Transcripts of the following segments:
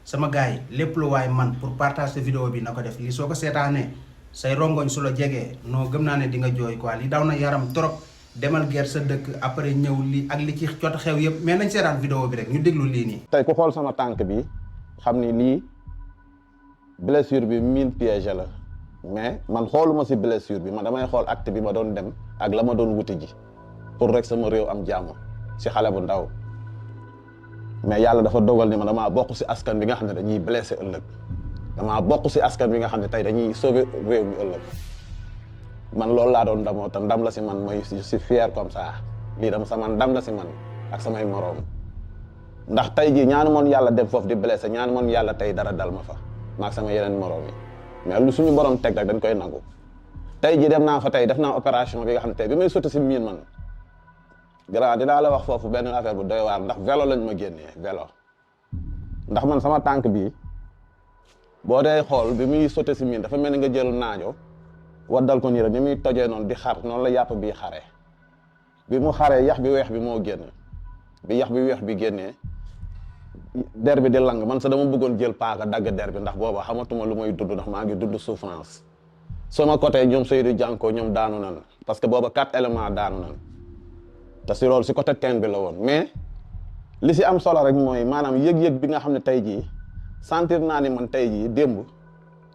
sama gars yi lépp lu waay man pour partager vidéo bi na ko def lii soo ko seetaanee say rongoñ su la jegee non gëm naa ne di nga jooy quoi li daw na yaram trop demal guerre sa dëkk après ñëw li ak li ci jot xew yëpp mais nañ seetaan vidéo bi rek ñu déglu lii nii. tey ku xool sama tànk bi xam ni lii blessure bi mine piège la mais man xooluma si blessure bi man damay xool acte bi ma doon dem ak la ma doon wuti ji pour rek sama réew am jàmm si xale bu ndaw mais yàlla dafa dogal ni ma damaa bokk si askan bi nga xam ne dañuy blessé ëllëg damaa bokk si askan bi nga xam ne tey dañuy sauver réew mi ëllëg man loolu laa doon ndamoo te ndam la si man mooy si fier comme ça lii dama sama ndam la si man ak samay moroom ndax tey jii ñaanu moon yàlla dem foofu di blessé ñaanu moon yàlla tey dara dal ma fa maag sama yeneen moroom yi mais lu suñu borom teg rek dañ koy nangu tey jii dem naa fa tey def naa opération bi nga xam ne tey bi may sotti si miin man grand dinaa la wax foofu benn affaire bu doy waar ndax vélo lañ ma génnee vélo ndax man sama tànk bii boo dee xool bi muy sotti si miin dafa mel ni nga jël naajo waddal ko nii rek ni muy tojee noonu di xar noonu la yàpp bii xaree bi mu xaree yax bi weex bi moo génn bi yax bi weex bi génnee der bi di lang man sa dama bëggoon jël paaka dagg der bi ndax booba xamatuma lu may dund ndax maa ngi dund souffrance sama côté ñoom Seydou Jànko ñoom daanu nan parce que booba 4 éléments daanu nan te si loolu si côté teen bi la woon mais li si am solo rek mooy maanaam yëg-yëg bi nga xam ne tey jii sentir naa ni man tey jii démb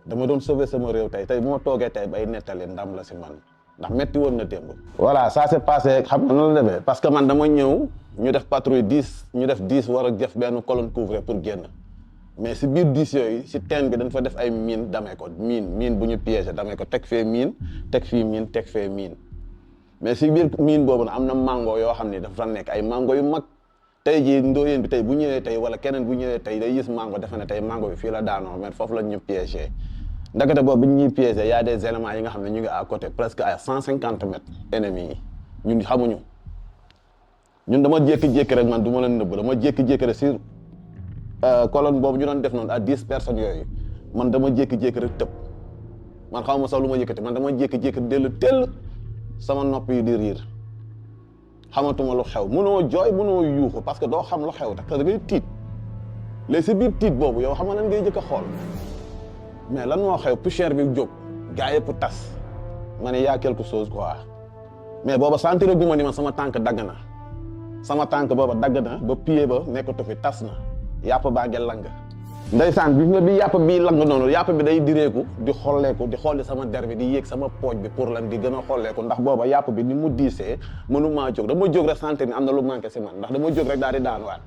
dama doon sauver sama réew tey bu ma toogee tey bay nettali ndam la si man ndax metti woon na démb. voilà ça s'est passé xam nga noonu la demee parce que man dama ñëw ñu def patrouille 10 ñu def 10 war a def benn colonne couvrée pour génn mais si biir 10 yooyu si teen bi dañ fa def ay mine damee ko mine bu ñu piégé damee ko teg fee mine teg fii mine teg fee mine mais si biir mine boobu nag am na mango yoo xam ne dafa nekk ay mango yu mag tey jii ndóoyeen bi tey bu ñëwee tey wala keneen bu ñëwee tey day gis mango defe ne tey mango bi fii la daanoo mais foofu lañ ñu piégé ndakate boobu bi ñuy piégé y a des éléments yi nga xam ne ñu ngi à côté presque à 150 mètres ennemis yi ñun xamuñu ñun dama jékki-jékki rek man du ma leen nëbb dama jékki-jékki rek sur colonne boobu ñu doon def noonu à 10 personnes yooyu man dama jékki-jékki rek tëb man xaw ma sax lu ma yëkkati man dama jékki-jékki dellu tell sama nopp yi di riir xamatuma lu xew mënoo jooy mënoo yuuxu parce que doo xam lu xew parce que da ngay tiit léegi si biir tiit boobu yow xam nga lan ngay jëkk a xool mais lan moo xew poussière bi jóg gaa yëpp tas ma ne y a quelque chose quoi mais booba sentir gu ma ni man sama tànk dagg na sama tànk booba dagg na ba pied ba nekkatu fi tas na yàpp baa ngi lang ndeysaan bi nga bi yàpp bii lang noonu yàpp bi day direeku di xolleeku di xolli sama der bi di yéeg sama pooj bi pour lan di gën a xolleeku ndax booba yàpp bi ni mu diisee mënumaa jóg dama jóg rek sentir ni am na lu manqué si man ndax dama jóg rek daal di daanuwaat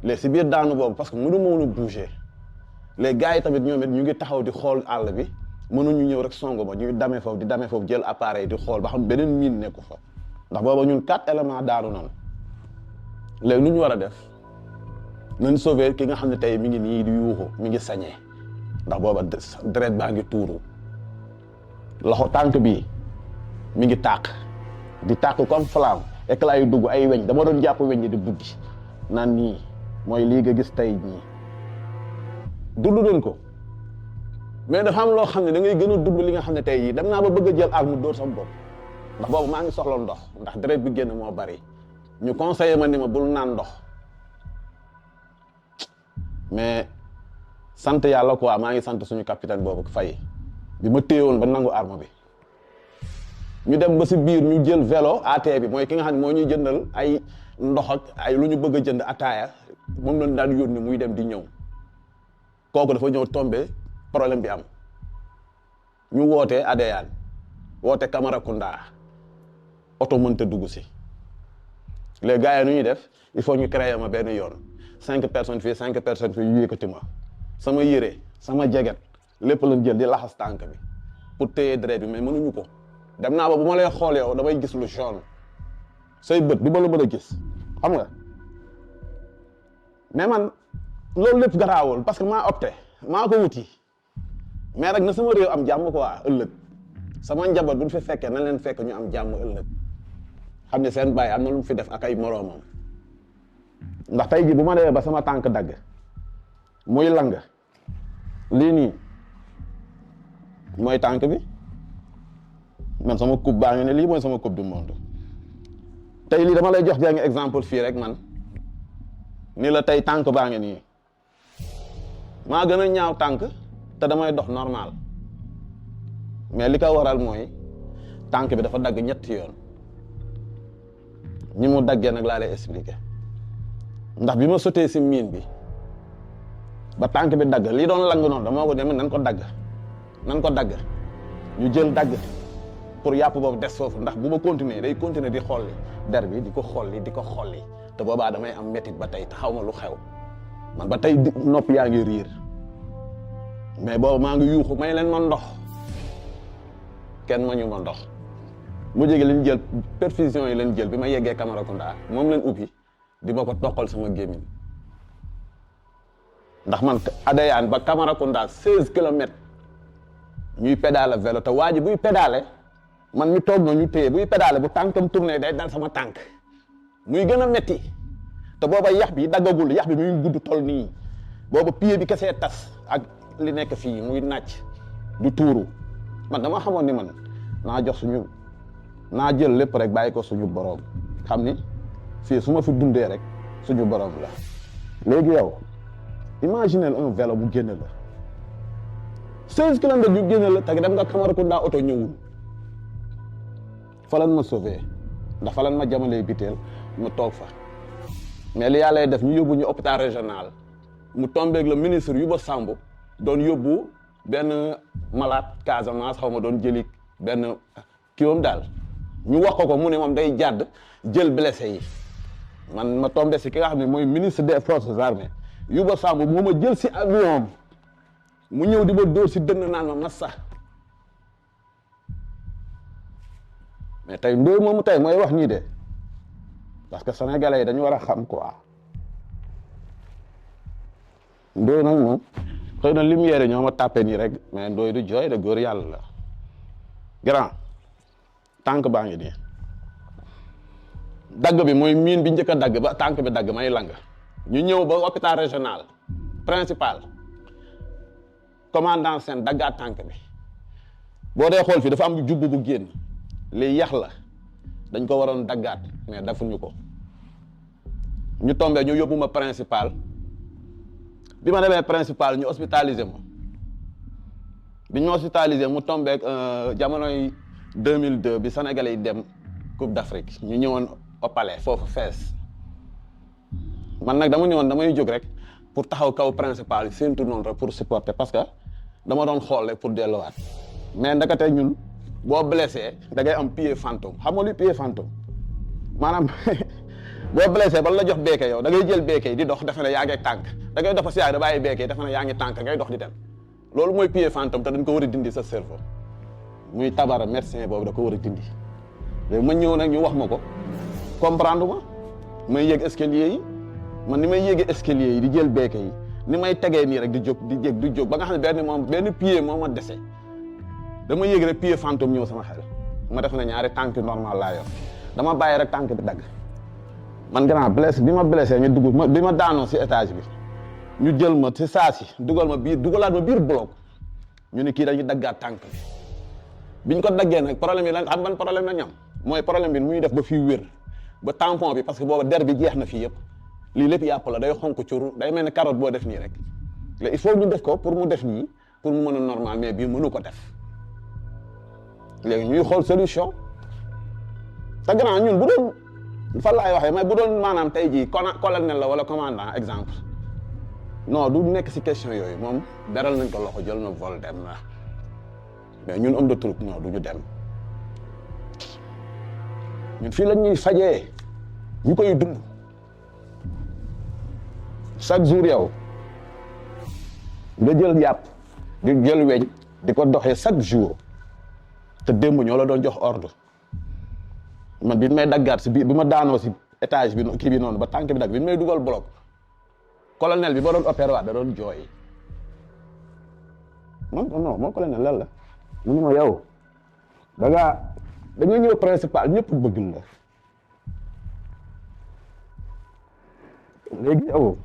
léegi si biir daanu boobu parce que mënu ma woon a bouger les gars yi tamit ñoom it ñu ngi taxaw di xool àll bi mënuñu ñëw rek songo ma ñuy damee foofu di damee foofu jël appareil di xool ba xam beneen mine nekku fa ndax booba ñun 4 éléments daanu noonu léegi lu ñu war a def nañ sauver ki nga xam ne tey mi ngi nii di yuuxu mi ngi sañee ndax booba deret baa ngi tuuru loxo tànk bi mi ngi tàq di tàq comme flamme éclat yu dugg ay weñ dama doon jàpp weñ yi di buddi naan nii mooy lii nga gis tey ñii dund nañ ko mais dafa am loo xam ne da ngay gën a dund li nga xam ne tey jii dem naa ba bëgg a jël arme dóor sama bopp ndax boobu maa ngi soxla ndox ndax deret bi génn moo bari ñu conseillé ma ni ma bul naan ndox mais sant yàlla quoi maa ngi sant suñu capitaine boobu Faye bi ma téyewoon ba nangu arme bi ñu dem ba si biir ñu jël vélo AT bi mooy ki nga xam ne moo ñuy jëndal ay ndox ak ay lu ñu bëgg a jënd ataaya moom lañ daan yónni muy dem di ñëw kooku dafa ñëw tombé problème bi am ñu wootee Adéane woote Camaracounda oto mënta dugg si les gars yi nu ñuy def il faut ñu créer ma benn yoon 5 personnes fii 5 personnes fii yu yëkkati ma sama yére sama jeget lépp lañ jël di laxas tànk bi pour téye deret bi mais mënuñu ko dem naa ba bu ma lay xool yow damay gis lu jaune say bët du ma la mën a gis xam nga mais man loolu lépp garaawul parce que maa opté maa ko wuti mais rek na sama réew am jàmm quoi ëllëg sama njaboot bu ñu fi fekkee na leen fekk ñu am jàmm ëllëg xam ne seen baay am na lu mu fi def ak ay moroomam ndax tey jii bu ma demee ba sama tànk dagg muy lang lii nii mooy tànk bi man sama coupe baa ngi ne lii mooy sama coupe du monde tey lii dama lay jox benn exemple fii rek man ni la tey tànk baa ngi nii maa gën a ñaaw tànk te damay dox normal mais li ko waral mooy tànk bi dafa dagg ñetti yoon ñi mu daggee nag laa lay expliquer ndax bi ma sotee si miin bi ba tànk bi dagg lii doon lang noonu dama ko dem nan ko dagg ñu jël dagg pour yàpp boobu des foofu ndax bu ma continuer day continuer di xolli der bi di ko xolli te boobaa damay am métit ba tey te xaw ma lu xew man ba tey nopp yaa ngi riir mais boobu maa ngi yuuxu may leen ma ndox kenn ma ñu ma ndox mu jege leen jël perfusion yi leen jël bi ma yeggee Camaracounda moom leen ubbi di ma ko toqal sama gémmiñ ndax man Adéane ba Camaracounda 16 kilomètres ñuy pédale vélo te waa ji buy pédale man mi toog na ñu téye buy pédale bu tànkam tourné day dal sama tànk muy gën a metti te booba yax bi daggagul yax bi muy gudd tol nii booba pied bi kesee tas ak li nekk fii muy nàcc du tuuru man dama xamoon ni man naa jël lépp rek bàyyi ko suñu borom xam ni fii su ma fi dundee rek suñu borom la. léegi yow imaginez un vélo bu génne la 16 kilomètres yu génne la te dem nga Camaracounda oto ñëwul fa lan ma sauvé ndax fa lan ma jamalee biteel mu toog fa mais li yàlla def ñu yóbbu ñu hôpital régional mu tombeeg le ministre Yuba Samb doon yóbbu benn malade Casamance xaw ma doon jëli benn kiwam daal ñu wax ko mu ne moom day jàdd jël blessé yi man ma tombé si ki nga xam ne mooy ministre des forces armées Yuba Samb moo ma jël si avion mu ñëw di ma dóor si dënn naan ma massa mais tey Ndoye moomu tey mooy wax nii de parce que sénégalais yi dañu war a xam quoi Ndoye nag moom xëy na lumière yi ñoo ma tàppe nii rek mais Ndoye du jooy de góor yàlla la grand tànk baa ngi nii dagg bi mooy miin bi njëkk a dagg ba tànk bi dagg may lang ñu ñëw ba hôpital régional principal commandant seen daggaat tànk bi boo dee xool fii dafa am jubb bu génn lii yax la dañ ko waroon daggaat mais defuñu ko ñu tombé ñu yóbbu ma principal bi ma demee principal ñu hospitalisé ma bi ñu hospitalisé mu tombé jamonoy 2002 bi Sénégalais yi dem Coupe d'Afrique ñu ñëwoon au palais foofu fees man nag dama ñëwoon damay jóg rek pour taxaw kaw principal yi séntu noonu rek pour supporter parce que dama doon xool rek pour delluwaat mais ndakate ñun boo blessé da ngay am pied fantôme xam nga luy pied fantôme maanaam boo blessé ba la jox beeke yow da ngay jël beeke di dox defe ne yaa ngi tànk da ngay dox ba si yaay da bàyyi beeke defe ne yaa ngi tànk ngay dox di dem loolu mooy pied fantôme te dañ ko war a dindi sa cerveau muy tabara médecin boobu da ko war a dindi léegi ma ñëw nag ñu wax ma ko comprendre ma may yéeg escalier yi man ni may yéegee escalier yi di jël beeke yi ni may tegee nii rek di jóg ba nga xam ne benn pied moo ma dese dama yéeg rek pied fantôme ñëw sama xel ma def na ñaari tànk normal laa yor dama bàyyi rek tànk bi dagg man grand blessé bi ma blessé ñu dugg bi ma daanoo si étage bi ñu jël ma si saa si dugalaat ma biir bloc ñu ne kii dañuy daggaat tànk bi biñ ko daggee nag problème yi lan xam ban problème la ñam mooy problème bi muy def ba fii wér ba tampon bi parce que booba der bi jeex na fii yëpp lii lépp yàpp la day xonk curu day mel ni carotte boo def nii rek léegi il faut ñu def ko pour mu def nii pour mu mën a normal mais bii mënu ko def léegi ñuy xool solution te grand ñun bu doon fan laay waxee mais bu doon maanaam tey jii colonel la wala commandant exemple non du nekk si question yooyu moom beral nañ ko loxo jël na vol dem na mais ñun homme de troupe non du ñu dem ñun fii lañ ñuy fajee ñu koy dund chaque jour yow nga jël yàpp di jël weñ di ko doxee chaque jour te démb ñoo la doon jox ordre man bi may daggaat si biir bi ma daanoo si étage bi kii bi noonu ba tànk bi dagg bi may dugal bloc colonel bi ba doon opéré waat da doon jooy moom colonel lan la mu ne ma yow da nga ñëw principal ñëpp bëgg la léegi yow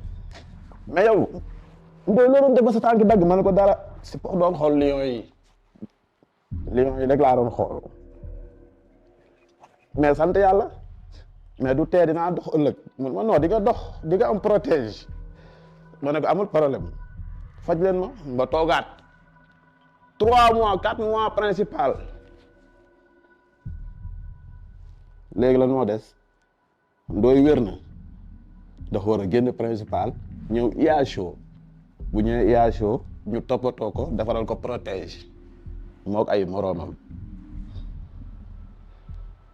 mais yow Ndoye loo doon def ba sa tànk dagg ma ne ko dara si pour doon xool lion yi rek laa doon xool mais sant yàlla mais du tee dinaa dox ëllëg mun ma non di nga dox di nga am protège ma ne ko amul problème faj leen ma ba toogaat 3 mois 4 mois principal léegi la noo des ndooy wér na dafa war a génn principal ñëw IHO bu ñëwee IHO ñu toppatoo ko defaral ko protège mook ay moroomam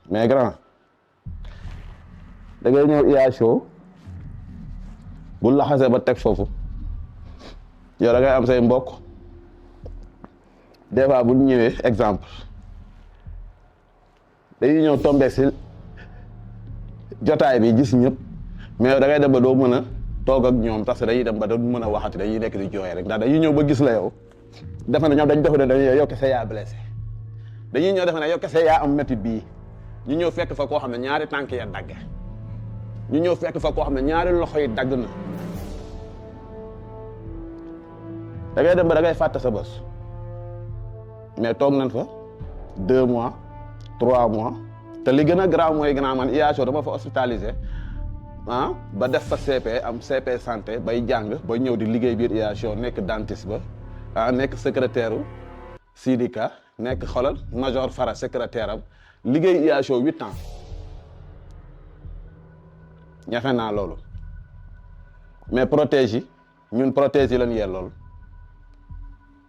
mais grand da ngay ñëw IHO bu laxasee ba teg foofu yow da ngay am say mbokk des fois bu ñëwee exemple dañuy ñëw tombé si jotaay bi gis ñëpp mais yow da ngay dem ba doo mën a toog ak ñoom parce que dañuy dem ba doo mën a waxati dañuy nekk di jooy rek ndax dañuy ñëw ba gis la yow defe ne ñoom dañ defe ne dañuy yow kese yaa blessé dañuy ñëw defe ne yow kese yaa am métti bii ñu ñëw fekk fa koo xam ne ñaari tànk ya dagg ñu ñëw fekk fa koo xam ne ñaari loxo yi dagg na da ngay dem ba da ngay fàtte sa bos mais toog nañ fa 2 mois 3 mois te li gën a grave mooy gën a man IHO dama fa hospitalisé ba def fa CP am CP santé bay jàng ba ñëw di liggéey biir IHO nekk dentiste ba nekk secrétaire u Sidika nekk xolal major Fara secrétaire am liggéey IHO 8 ans ñafe naa loolu mais protège yi ñun protège yi lañ yee loolu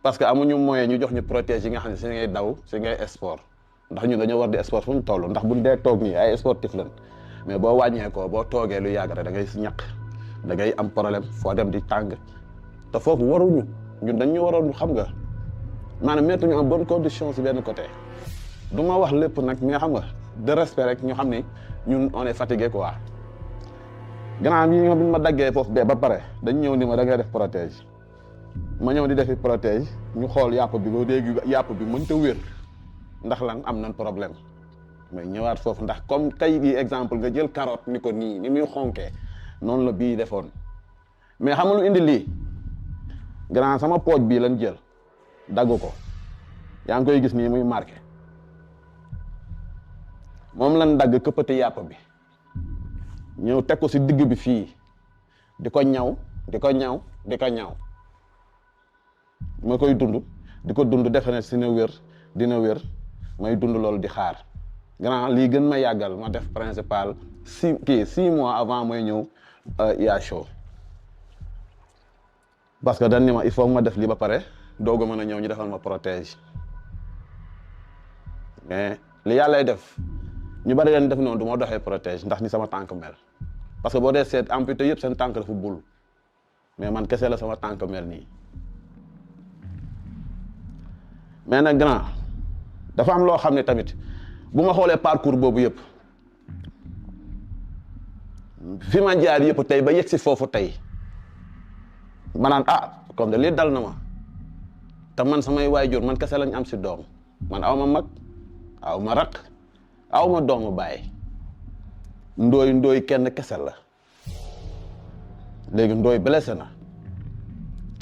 parce que amuñu moyen ñu jox ñu protège yi nga xam ne si ngay daw si ngay sport ndax ñun dañoo war di sport fu ñu toll ndax buñ dee toog nii ay sportif lañ mais boo wàññee ko boo toogee lu yàgg rek da ngay ñaq da ngay am problème foo dem di tàng te foofu waruñu ñun dañu waroon xam nga maanaam mettre ñu en bonne condition si benn côté du ma wax lépp nag mais xam nga de respect rek ñu xam ni ñun on est fatigué quoi gannaaw yi nga bi ma daggee foofu bee ba pare dañ ñëw ni ma da ngay def protège ma ñëw di defi protège ñu xool yàpp bi ba léegi yàpp bi mënta wér ndax lan am nañ problème mais ñëwaat foofu ndax comme tey bii exemple nga jël carotte ni ko nii ni muy xonkee noonu la bii defoon mais xam nga lu indi lii grand sama pooj bii lañ jël dagg ko yaa ngi koy gis nii muy marqué moom lañ dagg këppati yàpp bi ñëw teg ko si digg bi fii di ko ñaw di ko ñaw di ko ñaw ma koy dund di ko dund defe ne dina wér may dund loolu di xaar grand lii gën ma yàggal ma def principal 6 mois avant may ñëw IHO parce que dañ ni ma il faut ma def lii ba pare doog a mën a ñëw ñu defal ma protège mais li yàllay def ñu bari leen def noonu du ma doxee protège ndax ni sama tànk mel parce que boo dee seet amputé yëpp seen tànk dafa bul mais man kese la sama tànk mel nii mais nag grand dafa am loo xam ne tamit bu ma xoolee parcours boobu yëpp fi ma jaar yëpp tey ba yegg si foofu tey ma naan comme de lii dal na ma te man samay waajur man kese lañ am si doom man aw ma mag aw ma raq aw ma doomu bàyyi ndooy kenn kese la léegi ndooy blessé na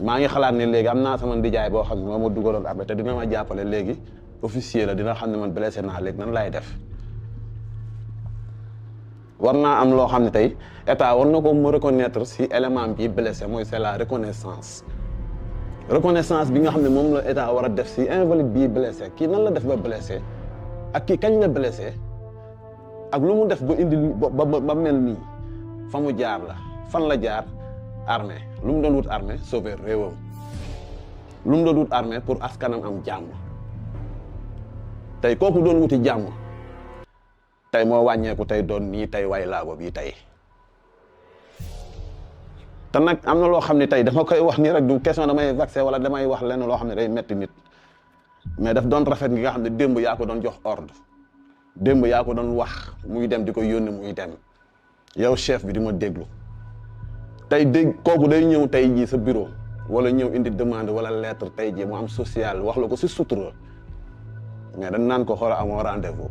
maa ngi xalaat ne léegi am naa sama ndijaay boo xam ne moo ma dugaloon armée te dina ma jàppale léegi officier la dina xam ne man blessé naa léegi nan laay def war naa am loo xam ne tey état war na ko mu reconnaître si élément bi blessé mooy c'est la reconnaissance bi nga xam ne moom la état war a def si invalide bii blessé kii nan la def ba blessé ak kii kañ la blessé ak lu mu def ba indi ba mel nii fa mu jaar la fan la jaar armée lu mu doon wut armée sauver réewam lu mu doon wut armée pour askanam am jàmm tey kooku doon wuti jàmm tey moo wàññeeku tey doon nii tey way laago bii tey te nag am na loo xam ne tey dama koy wax nii rek du question damay vaccin wala damay wax lenn loo xam ne day metti nit mais daf doon rafet gi nga xam ne démb yaa ko doon jox ordre démb yaa ko doon wax muy dem di ko yónni muy dem yow chef bi di ma déglu tey dégg kooku day ñëw tey jii sa bureau wala ñëw indi demande wala lettre tey jii mu am social wax la ko si sutura mais dañ naan ko xoolal amoo rendez-vous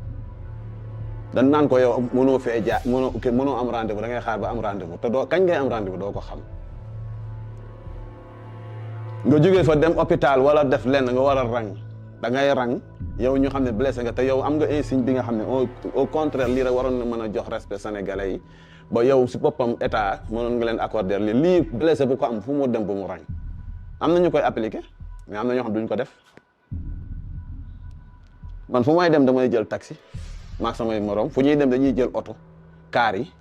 dañ naan ko yow mënoo fee jaar mënoo am rendez-vous da ngay xaar ba am rendez-vous te doo kañ ngay am rendez-vous doo ko xam nga jógee fa dem hôpital wala def lenn nga war a rang da ngay rang yow ñu xam ne blessé nga te yow am nga insigne bi nga xam ne au contraire lii rek waroon na mën a jox respect sénégalais yi ba yow si boppam état mënoon nga leen accorder lii blessé bu ko am fu mu dem ba mu rang am na ñu koy appliquer mais am na ñoo xam duñ ko def man fu may dem damay jël taxi maak samay morom fu ñuy dem dañuy jël oto kaar yi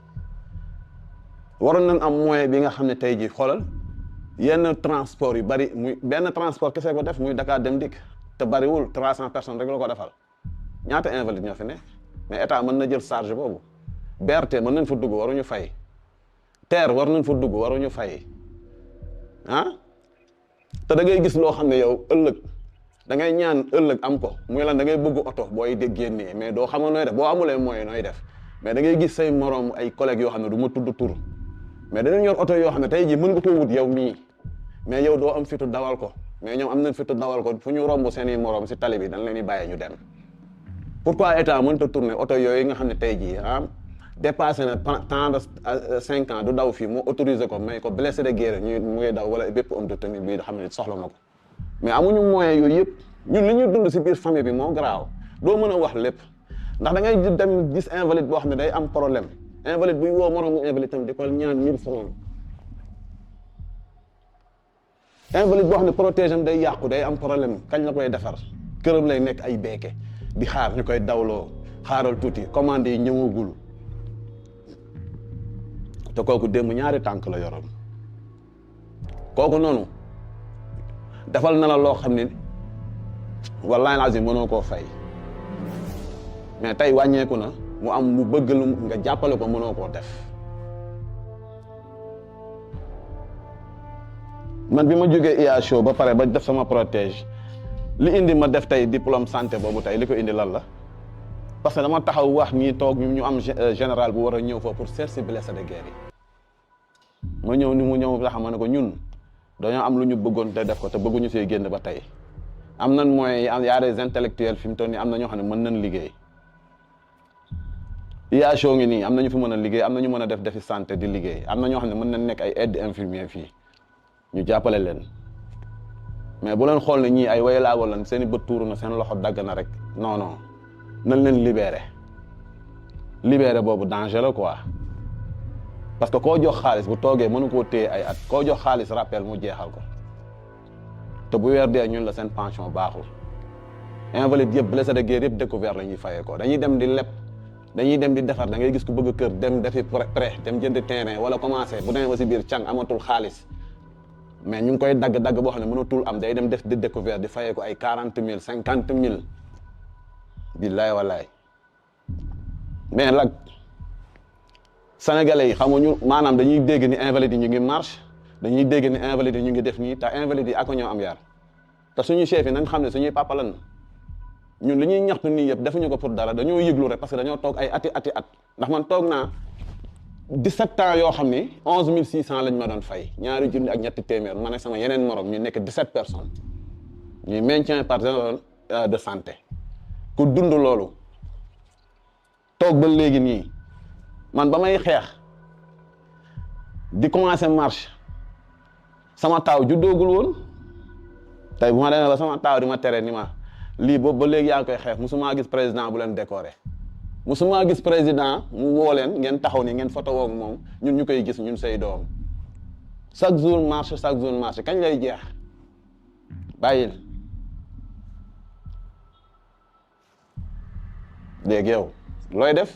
waroon nañ am moyen bi nga xam ne tey jii xoolal yenn transport yu bari muy benn transport kese ko def muy Dakar Dem Dikk te bariwul 300 personnes rek la ko defal ñaata invalide ñoo fi nekk mais état mën na jël charge boobu BRT mën nañ fa dugg waruñu fay TER war nañ fa dugg waruñu fay ah te da ngay gis loo xam ne yow ëllëg da ngay ñaan ëllëg am ko muy lan da ngay bëgg oto booy de génnee mais doo xamoon nooy def boo amulee moyen nooy def mais da ngay gis say morom ay collègues yoo xam ne du ma tudd tur mais dañu yor oto yoo xam ne tey jii mën nga ko wut yow mii mais yow doo am fitu dawal ko mais ñoom am nañ fitu dawal ko fu ñu romb seen i morom si tali bi dañ leen di bàyyee ñu dem pourquoi état mënta tourner oto yooyu nga xam ne tey jii dépassé na temps de 5 ans du daw fii mu autorisé ko may ko blessé de guerre ñu mu ngi daw wala bépp homme de tenue bii xam ne soxla na ko mais amuñu moyen yooyu yëpp ñun li ñuy dund si biir famille bi moo garaaw doo mën a wax lépp ndax da ngay dem gis invalide boo xam ne day am problème invalide buy woo moromu invalide tam di ko ñaan 1000 francs invalide boo xam ne protège am day yàqu day am problème kañ la koy defar këram lay nekk ay beeke di xaar ñu koy dawloo xaaral tuuti commande yi ñëwagul te kooku démb ñaari tànk la yoroon kooku noonu defal na la loo xam ne wallaahi lazim mënoo koo fay mais tey wàññeeku na mu am mu bëgg lu nga jàppale ko mënoo koo def man bi ma jógee IASO ba pare ba def sama protège li indi ma def tey diplôme santé boobu tey li ko indi lan la parce que dama taxaw wax ñii toog ñu am général bu war a ñëw foofu pour seet si blessé de guerre yi ma ñëw ni mu ñëw tax ma ne ko ñun dañoo am lu ñu bëggoon te def ko te bëgguñu see génn ba tey am nañ moyens yi am y a des intellectuels fi mu toll nii am na ñoo xam ne mën nañ liggéey IASO ngi nii am na ñu fi mën a liggéey am na ñu mën a def defi santé di liggéey am na ñoo xam ne mën nañ nekk ay aide infirmier fii ñu jàppale leen mais bu leen xool ne ñii ay way laa wala seen i bët tuuru na seen loxo dagg na rek non non nañ leen libéré boobu danger la quoi parce que koo jox xaalis bu toogee mënu koo téye ay at koo jox xaalis rappel mu jeexal ko te bu weer dee ñun la seen pension baaxul invalide yëpp blessé de guerre yëpp découvert la ñuy fayee ko dañuy dem di leb dañuy dem di defar da ngay gis ku bëgg kër dem defi prêt dem jënd terrain wala commencé bu demee ba si biir càng amatul xaalis mais ñu ngi koy dagg boo xam ne mënatul am day dem def di découvert di fayee ko ay 40 000 50 000 billaay wallaay mais nag sénégalais yi xamuñu maanaam dañuy dégg ni invalide yi ñu ngi marche dañuy dégg ni invalide yi ñu ngi def nii te invalide yi ak ñoo am yar te suñu chef yi nañ xam ne suñuy papa lan ñun li ñuy ñaxtu nii yëpp defuñu ko pour dara dañoo yëglu rek parce que dañoo toog ay ati at ndax man toog naa 17 ans yoo xam ni 11 600 lañ ma doon fay ñaari junni ak ñetti téeméer man ak sama yeneen morom ñu nekk 17 personnes ñuy maintien par de santé ku dund loolu toog ba léegi nii man ba may xeex di commencer marche sama taaw juddoogul woon tey bu ma demee ba sama taaw di ma tere ni ma lii boobu ba léegi yaa ngi koy xeex musuma gis président bu leen décorer musuma gis président mu woo leen ngeen taxaw ni ngeen photo woog moom ñun ñu koy gis ñun say doom chaque jour marche kañ lay jeex bàyyil léegi yow looy def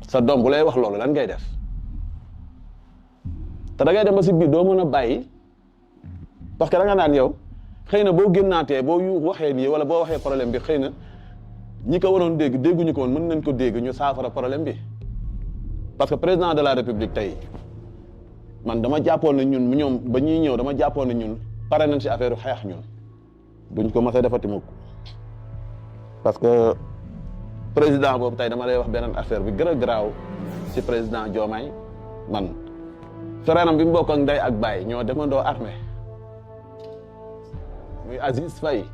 sa doom bu lay wax loolu lan ngay def te da ngay dem ba si biir doo mën a bàyyi parce que da nga naan yow xëy na boo génnaatee boo waxee lii wala boo waxee problème bi xëy na ñi ko waroon dégg dégguñu ko woon mën nañ ko dégg ñu saafara problème bi parce que président de la république tey man dama jàppoon ne ñun ñoom ba ñuy ñëw dama jàppoon ne ñun pare nañ si affaire xeex ñun duñ ko mës a defati mukk parce que président boobu tey dama lay wax beneen affaire bi gën a garaaw si président Diomaye man frère am bi mu bokk ak ndey ak baay ñoo demandoo armée muy Aziz Faye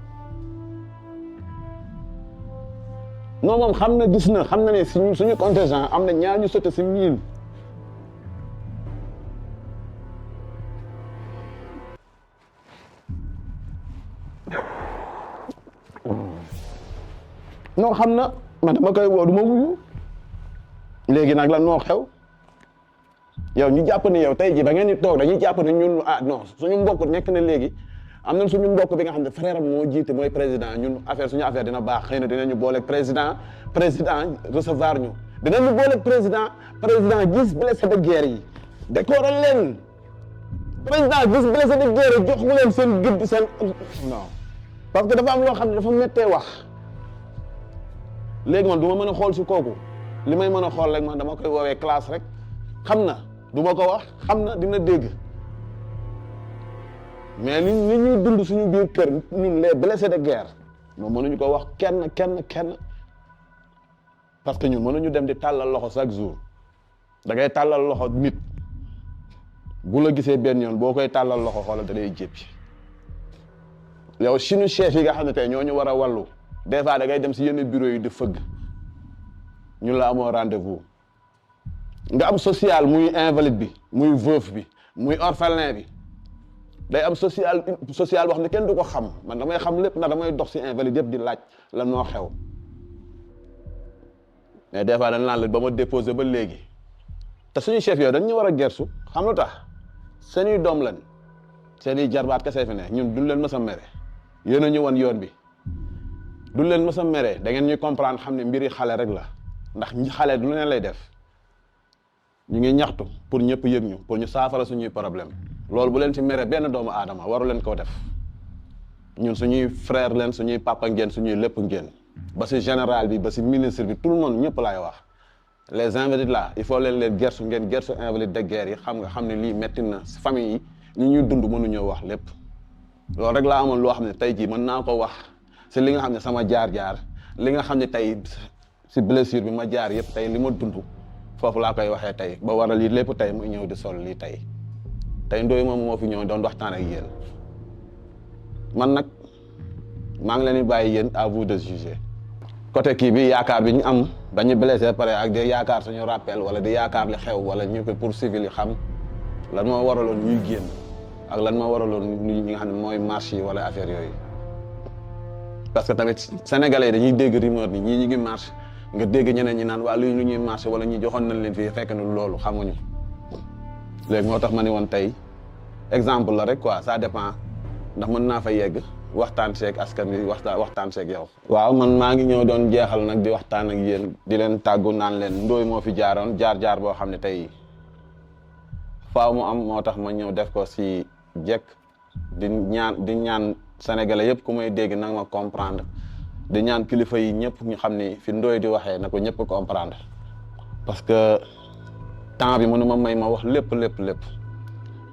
non moom xam na gis na xam na ne suñu contingent am na ñaar ñu sotti si miin non xam na man dama koy woo du ma wuyu léegi nag lan moo xew yow ñu jàpp ne yow tey ji ba ngeen di toog dañuy jàpp ne ñun non suñu mbokk nekk na léegi am nañ suñu mbokk bi nga xam ne frère am moo jiite mooy président ñun suñu affaire dina baax xëy na dinañu booleeg président recevoir ñu dinañu booleeg président gis blessé de guerre yi décorer leen président gis blessé de guerre yi jox leen seen gëdd seen non parce que dafa am loo xam ne dafa méttee wax léegi man du ma mën a xool si kooku li may mën a xool rek man dama koy woowee classe rek xam na du ma ko wax xam na dina dégg mais li ñuy dund suñu biir kër ñun les blessés de guerre moom mënuñu ko wax kenn parce que ñun mënuñu dem di tàllal loxo chaque jour da ngay tàllal loxo nit bu la gisee benn yoon boo koy tàllal loxo xoolal da lay jéppi yow suñu chef yi nga xam ne tey ñoo ñu war a wàllu des fois da ngay dem si yenn bureau yi di fëgg ñun la amoo rendez-vous nga am social muy invalide bi muy veuf bi muy orphelin bi day am social boo xam ne kenn du ko xam man damay xam lépp ndax damay dox si invalide yëpp di laaj lan moo xew mais des fois dañ naan la ba ma déposé ba léegi te suñu chef yooyu dañ ñu war a gersu xam lu tax seeni doom lañ seeni jarbaat kese fi ne ñun duñ leen mës a mere yéen a ñu wan yoon bi duñ leen mës a mere da ngeen ñuy comprendre xam ne mbiri xale rek la ndax xale du leen lay def ñu ngi ñaxtu pour ñëpp yëg ñu pour ñu saafara suñuy problème loolu bu leen ci mere benn doomu aadama waru leen koo def ñun suñuy frère leen suñuy papa ngeen suñuy lépp ngeen ba si général bi ba si ministre bi tout le monde ñëpp laay wax les invalides là il faut leen gersu ngeen gersu invalide de guerre yi xam ne lii metti na si famille yi ñu ñuy dund mënuñoo wax lépp loolu rek laa amoon loo xam ne tey jii mën naa ko wax si li nga xam ne sama jaar-jaar li nga xam ne tey si blessure bi ma jaar yëpp tey li ma dund foofu laa koy waxee tey ba waral lii lépp tey mu ñëw di sol lii tey Ndoye moom moo fi ñëw doon waxtaan ak yéen man nag maa ngi leen di bàyyi yéen à vous de juger côté kii bi yaakaar bi ñu am dañu blessé pare ak di yaakaar suñu rappel wala di yaakaar li xew wala ñu ko pour civil yi xam lan moo waraloon ñuy génn ak lan moo waraloon ñi nga xam ne mooy marche yi wala affaire yooyu parce que tamit sénégalais dañuy dégg rumeur ni ñii ñu ngi marche nga dégg ñeneen ñi naan waa lu ñuy marché wala ñi joxoon nañ leen fii fekk na loolu xamuñu léegi moo tax ma ne woon tey exemple la rek quoi ça dépend ndax mën naa fa yegg waxtaan seeg askan wi waxtaan seeg yow. waaw man maa ngi ñëw doon jeexal nag di waxtaan ak yéen di leen tàggu naan leen Ndoye moo fi jaaroon jaar boo xam ne tey faaw mu am moo tax ma ñëw def ko si jekk di ñaan sénégalais yëpp ku may dégg nag ma comprendre. di ñaan kilifa yi ñëpp ñu xam ni fi Ndoye di waxee na ko ñëpp comprendre parce que temps bi mënu ma may ma wax lépp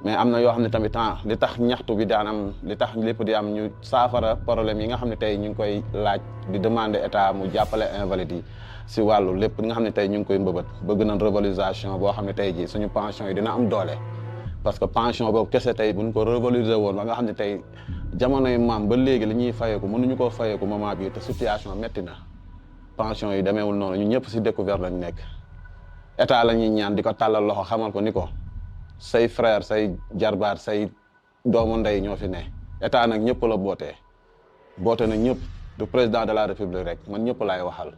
mais am na yoo xam ne tamit temps li tax ñaxtu bi daan am li tax lépp di am ñu saafara problème yi nga xam ne tey ñu ngi koy laaj di demander état mu jàppale invalides yi si wàllu lépp li nga xam ne tey ñu ngi koy mbëbët bëgg nañ revalorisation boo xam ne tey ji suñu pension yi dina am doole parce que pension boobu kese tey buñ ko revaloriser woon ba nga xam ne tey jamonoy maam ba léegi li ñuy fayeeku mënuñu koo fayeeku moment bii te situation métti na pension yi demeewul noonu ñu ñëpp si découverte lañ nekk état la ñuy ñaan di ko tàllal loxo xamal ko ni ko say frère say jarbaat say doomu ndey ñoo fi ne état nag ñëpp la boote na ñëpp du président de la république rek man ñëpp laay waxal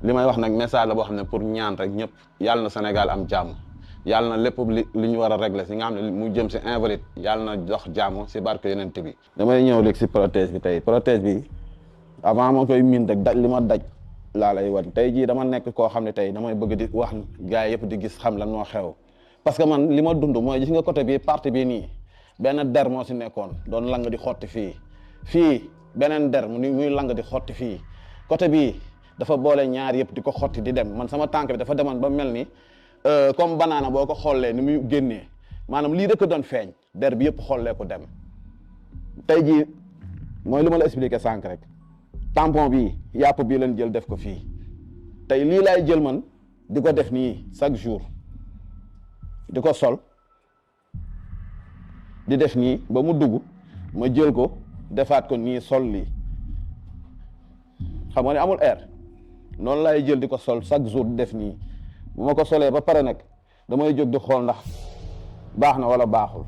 li may wax nag message la boo xam ne pour ñaan rek ñëpp yàlla na Sénégal am jàmm yàlla na lépp li ñu war a régler si nga xam ne mu jëm si invalide yàlla na jox jàmm si barke yonent bi. damay ñëw léegi si protège bi tey protège bi avant ma koy miin rek daj li ma daj laa lay wan tey jii dama nekk koo xam ne tey damay bëgg di wax gars yi yëpp di gis xam lan moo xew parce que man li ma dund mooy gis nga côté bii partie bii nii benn der moo si nekkoon doon lang di xotti fii beneen der muy lang di xotti fii côté bii dafa boole ñaar yëpp di ko xotti di dem man sama tànk bi dafa demoon ba mel ni comme banaana boo ko xollee ni muy génnee maanaam lii rek doon feeñ der bi yëpp xollee ko dem tey jii mooy li ma la expliqué sànq rek tampon bii yàpp bii leen jël def ko fii tey lii laay jël man di ko def nii chaque jour di ko sol di def nii ba mu dugg ma jël ko defaat ko nii sol lii xam nga ne amul air noonu laay jël di ko sol chaque jour di def nii bu ma ko solee ba pare nag damay jóg di xool ndax baax na wala baaxul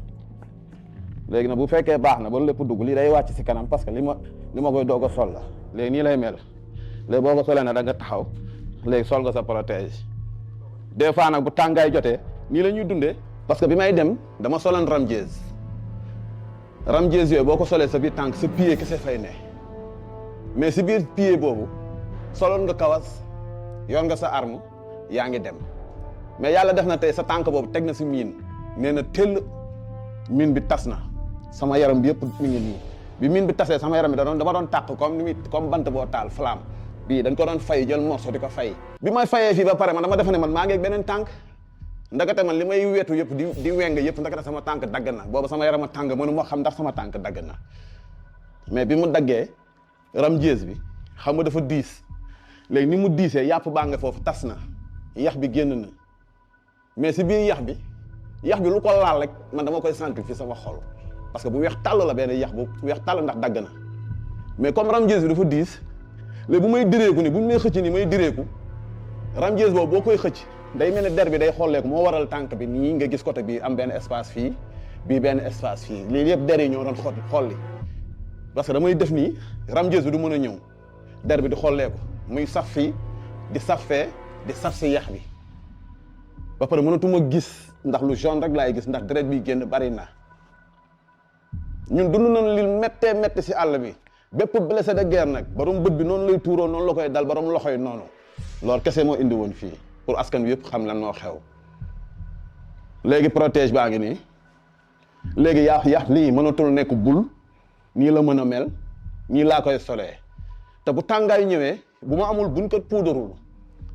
léegi nag bu fekkee baax na ba lépp dugg lii day wàcc si kanam parce que li ma koy doog a sol la léegi nii lay mel léegi boo ko solee nag da nga taxaw léegi sol nga sa protège des fois nag bu tàngaay jotee nii la ñuy dundee parce que bi may dem dama solan ramjees yooyu boo ko solee sa biir tànk sa pied kese fay ne mais si biir pied boobu soloon nga kawas yor nga sa arme yaa ngi dem mais yàlla def na tey sa tànk boobu teg na si miin nee na tëll miin bi tas na sama yaram bi yëpp mi ngi nii bi miin bi tasee sama yaram bi dama doon tàq comme bant boo taal flamme bii dañ ko doon fay jël morceau di ko fay bi may fayee fii ba pare man dama defe ne man maa ngi ak beneen tànk ndakate man li may wetu yëpp di weng yëpp ndakate sama tànk dagg na boobu sama yaram a tàng mënu ma xam ndax sama tànk dagg na mais bi mu daggee ramjees bi xam nga dafa diis léegi ni mu diisee yàpp baa nga foofu tas na yax bi génn na mais si biir yax bi lu ko laal rek man dama koy sentir fi sama xol parce que bu weex tàll la benn yax bu weex tàll ndax dagg na mais comme ramjees bi dafa diis léegi bu may direeku ni bu may xëcc ni may direeku ramjees boobu boo koy xëcc day mel ne der bi day xolleeku moo waral tànk bi nii nga gis côté bi am benn espace fii bii benn espace fii lii yëpp der yi ñoo doon xolli parce que damay def nii ramjees bi du mën a ñëw der bi di xolleeku muy saf fii di saf fee di saf si yax bi ba pare mënatuma gis ndax lu jaune rek laay gis ndax deret bi génn bari na ñun dund nañu li méttee métti si àll bi bépp blessé de guerre nag borom bët bi noonu lay tuuroo noonu la koy dal borom loxo yi noonu loolu kese moo indi woon fii pour askan wi yëpp xam lan moo xew léegi protège baa ngi nii léegi yax lii mënatul nekk bul nii la mën a mel nii laa koy solee te bu tàngaay ñëwee bu ma amul buñ ko puudarul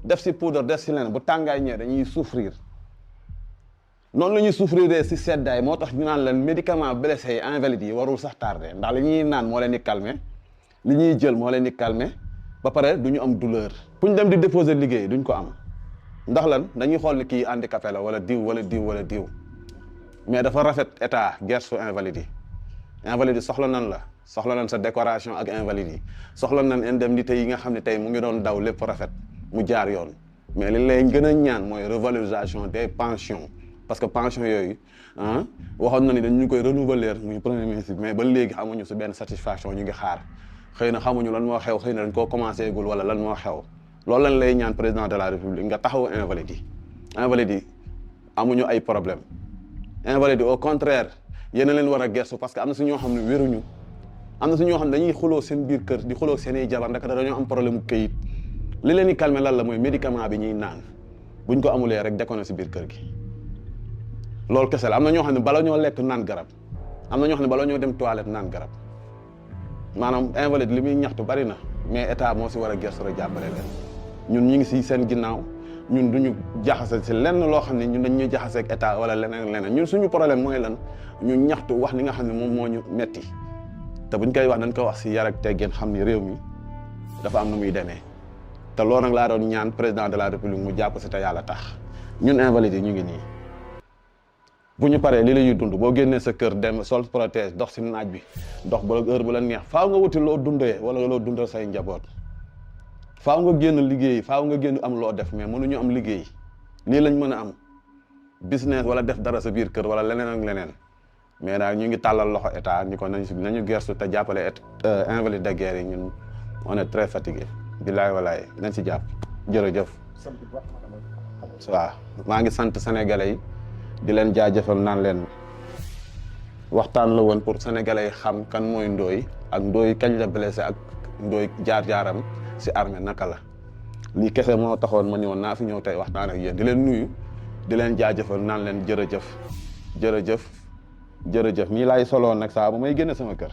def si poudre def si leneen bu tàngaay ñëwee dañuy souffrir noonu la ñuy souffrir si seddaay moo tax ñu naan leen médicament blessé yi invalides yi warul sax tardé ndax li ñuy naan moo leen di calmer li ñuy jël moo leen di calmer ba pare du ñu am douleur. fu ñu dem di déposer liggéey duñ ko am ndax lan dañuy xool ni kii handicapé la wala diw mais dafa rafet état gersu invalides yi soxla nan sa décoration ak invalides yi soxla nan indemnité yi nga xam ne tey mu ngi doon daw lépp rafet mu jaar yoon mais li lay gën a ñaan mooy revalorisation des pensions parce que pension yooyu waxoon na ni dañu koy renouveler muy premier ministre mais ba léegi xamuñu si benn satisfaction ñu ngi xaar xëy na xamuñu lan moo xew xëy na dañ koo commencé gul wala lan moo xew loolu lañ lay ñaan président de la république nga taxaw invalides yi amuñu ay problème invalides yi au contraire yéen a leen war a gestu parce que am na si ñoo xam ne wéruñu am na si ñoo xam ne dañuy xuloo seen biir kër di xuloo seen i jabar ndax dañoo am problème mu këyit li leen di calmer lan la mooy médicament bi ñuy naan buñ ko amulee rek déconné si biir kër gi loolu kese la am na ñoo xam ne bala ñoo lekk naan garab am na ñoo xam ne bala ñoo dem toilette naan garab maanaam invalide li muy ñaxtu bari na mais état moo si war a gestu rek jàppale leen ñun ñu ngi si seen ginnaaw ñun duñu jaxase si lenn loo xam ne ñun dañ ñuy jaxase ak état wala leneen ñun suñu problème mooy lan ñu ñaxtu wax li nga xam ne moom moo ñu metti te buñ koy wax dañ ko wax si yar ak teggeen xam ni réew mi dafa am nu muy demee te loolu nag laa doon ñaan président de la république mu jàpp si te yàlla tax ñun invalides yi ñu ngi nii bu ñu paree lii la ñuy dund boo génnee sa kër dem sol protège dox si naaj bi dox ba heure bu la neex faaw nga wuti loo dundee wala loo dundal say njaboot faaw nga génn liggéey faaw nga génn am loo def mais mënuñu am liggéey lii lañ mën a am business wala def dara sa biir kër wala leneen ak leneen mais daal ñu ngi tàllal loxo état ñu ko nañu gersu te jàppale invalide de guerre yi ñun on est très fatigué bilaay walaay nañ si jàpp jërëjëf. waaw maa ngi sant sénégalais yi di leen jaajëfal naan leen waxtaan la woon pour sénégalais yi xam kan mooy Ndoye ak Ndoye kañ la blessé ak Ndoye jaar-jaaram si armée naka la lii kese moo taxoon ma ñëwoon naa fi ñëw tey waxtaan ak yéen di leen nuyu di leen jaajëfal naan leen jërëjëf nii laay soloon nag saa ba may génne sama kër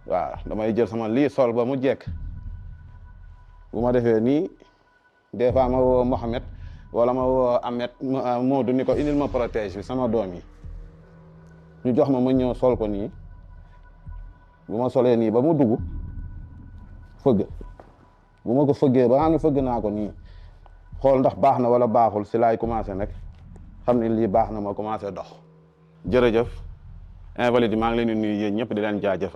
waaw damay jël sama lii sol ba mu jekk bu ma defee nii des fois ma woo Mohamed wala ma woo Ahmed Modou ni ko indil ma protège bi sama doom yi ñu jox ma ñëw sol ko nii bu ma solee nii ba mu dugg fëgg bu ma ko fëggee ba xam ne fëgg naa ko nii xool ndax baax na wala baaxul si laay commencé nag xam ne lii baax na ma commencé dox jërëjëf invalide maa ngi leen di nuyu yéen ñëpp di leen jaajëfal